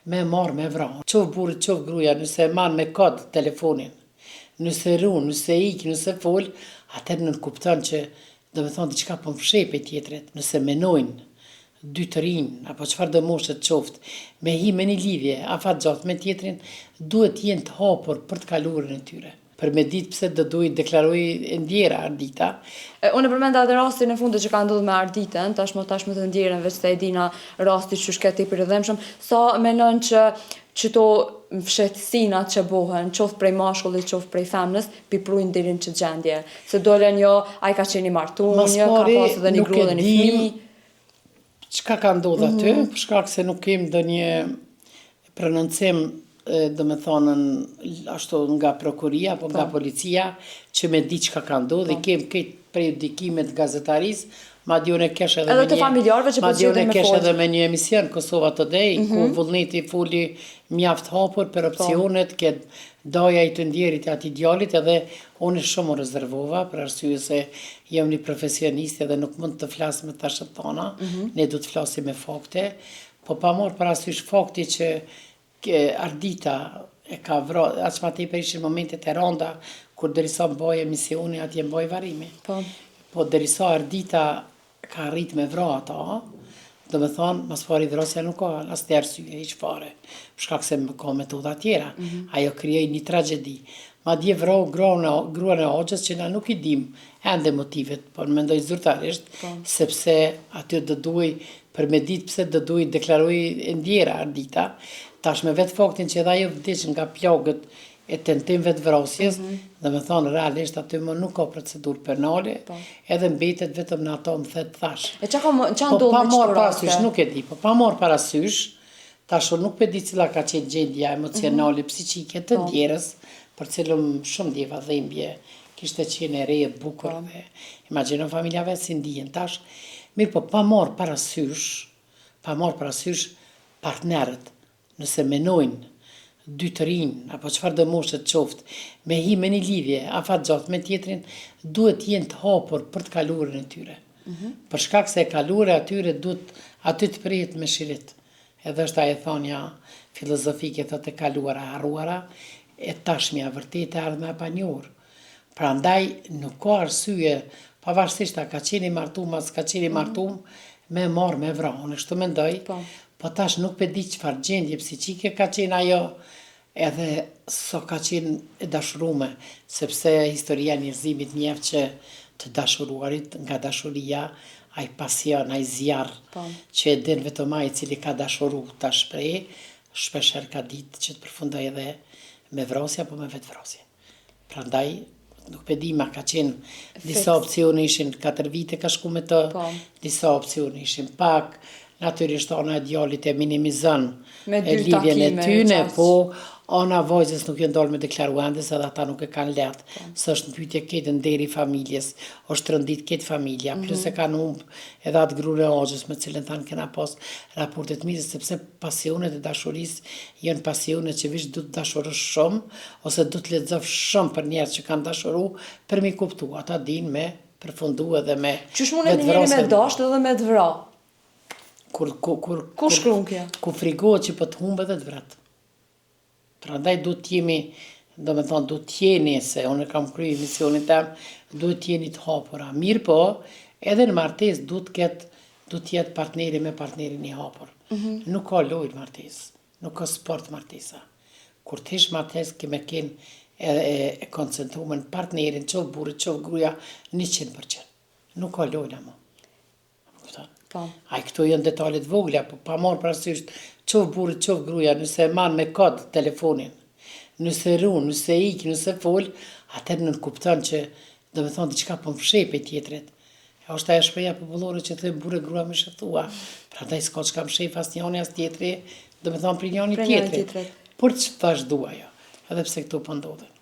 me marrë me vra. Qof burrit, qof gruaja, nëse marrë me kod telefonin, nëse runë, nëse ikë, nëse fol, atëherë nënkupton që do me thonë diçka po mfshep e tjetrit. Nëse menojnë dy të rinj apo çfarë do moshe të qoftë, me hi me një lidhje afatgjatë me tjetrin, duhet jenë të hapur për të kaluarën e tyre. Për me ditë pse do duhet deklaroj ndjera Ardita. Unë përmenda edhe rastin e fundit që ka ndodhur me Arditën, tashmë të ndjerën veç se e dina rasti që shket i përrëdhemshëm, sa menon që qëto fshehtësinat që bohen, qoftë prej mashkullit, qoftë prej femnës, piprujnë deri në çdo gjendje. Se dolen jo, ai ka qenë i martuar, ka pasur edhe një grua dhe një fëmijë. Çka ka ndodhur aty, për shkak se nuk kem ndonjë prononcim do me thonën ashtu nga prokuria apo nga policia që me di çka ka ndodhur, kem këtë prejudikime të gazetarisë, madje unë kesh edhe të familjarëve që po zgjedhin me kesh edhe me një emision Kosova Today, ku Vullneti foli mjaft hapur për opsionet, që doja i të ndjerit e atij djalit, edhe unë shumë u rezervova për arsye se jam një profesionist edhe nuk mund të flas me tashët tona, ne du të flasim me fakte, po pa marrë parasysh fakti që Ardita e ka vrarë, aq ma tepër ishin momentet e rënda kur derisa mbaj emisioni atje mbaj varrimi. Po derisa Ardita ka arrit me vra ata, do me thonë, mas pari vrasja nuk ka as të arsye hiç fare, për shkak se ka metoda tjera. Ajo krijoi një tragjedi. Madje vrau gruan e Hoxhës që na nuk i dim ende motivet, por mendoj zyrtarisht, sepse aty do duhej për me ditë pse do duhej deklaroj ndjera Ardita. Tash me vetë faktin që edhe ajo vdiq nga plagët e tentimeve të vrasjes, do me thonë realisht aty më nuk ka procedurë penale, edhe mbetet vetëm në ato më thet thash. E çka ndodh me çfarë parasysh, nuk e di, po pa marrë parasysh, tash nuk e di cila ka qenë gjendja emocionale, psiqike të ndjerës, për cilën shumë ndjeva dhimbje, kishte qenë e re e bukur dhe imagjino familjave si ndihen tash. Mirë, po pa marrë parasysh partnerët, nëse menojnë dy të rinj, apo çfarë do moshe të qoftë, me hi me një lidhje afatgjatë me tjetrin, duhet jenë të hapur për të kaluarën e tyre. Për shkak se e kaluara e atyre duhet aty të prihet me shirit. Edhe është ajo thonja filozofike, thotë e kaluara, harruara, e tashmja vërtet e ardhme e panjohur. Prandaj nuk ka arsye, pavarësisht a ka qenë i martuar, as ka qenë i martuar, me marrë me vra. Unë kështu mendoj. Po tash nuk pe di çfarë gjendje psiqike ka qenë ajo, edhe so ka qenë e dashurume, sepse historia e njerëzimit njeh që të dashuruarit nga dashuria, ai pasion, ai zjarr, që e din vetëm ai i cili ka dashuru ta shpreh, shpeshherë ka ditë që të përfundoj edhe me vrasje apo me vetvrasje. Prandaj nuk pe di, ma ka qenë disa opsione ishin 4 vite ka shku me të, disa opsione ishin pak. Natyrisht ana e djalit e minimizon lidhjen e tyne, po ana vajzës nuk janë dalë me deklaru ende, se ata nuk e kanë lehtë. S'është në pyetje këtë nderi familjes, është rëndit këtë familja, plus e kanë humbë edhe atë gruan e Hoxhës me cilën thanë kena pas raportet mirë, sepse pasionet e dashurisë janë pasionet që veç du të dashurosh shumë, ose du të lexosh shumë për njerëz që kanë dashuru, për mi kuptu, ata din me përfundu edhe me Qysh mund njëri me dashur edhe me të vra? Ku shkruan kjo? Ku frigohet që po të humbë edhe të vrat. Prandaj duhet të jemi, do me thonë, duhet të jeni, se unë kam kryer misionin tem, duhet të jeni të hapura. Mirë po, edhe në martesë duhet të jetë partneri me partnerin i hapur. Nuk ka lojë martesë, nuk ka sport martesa. Kur të ish martesë ke me kenë e koncentruar në partnerin, qoftë burri, qoftë gruaja, 100%. Nuk ka lojë ama. Ai këto janë detalet vogla, po pa marrë parasysh qoftë burri, qoftë gruaja, nëse marr me kod telefonin, nëse runë, nëse ikë, nëse fol, atëherë nënkupton që do me thonë diçka po mfshep e tjetrit. Është ajo shpreha popullore që thënë burri grua më shëthua. Prandaj s'ka çka mshef as njëri as tjetri, do me thonë për njëri tjetrit. Por ç'thash dua ajo, edhe pse këto po ndodhen.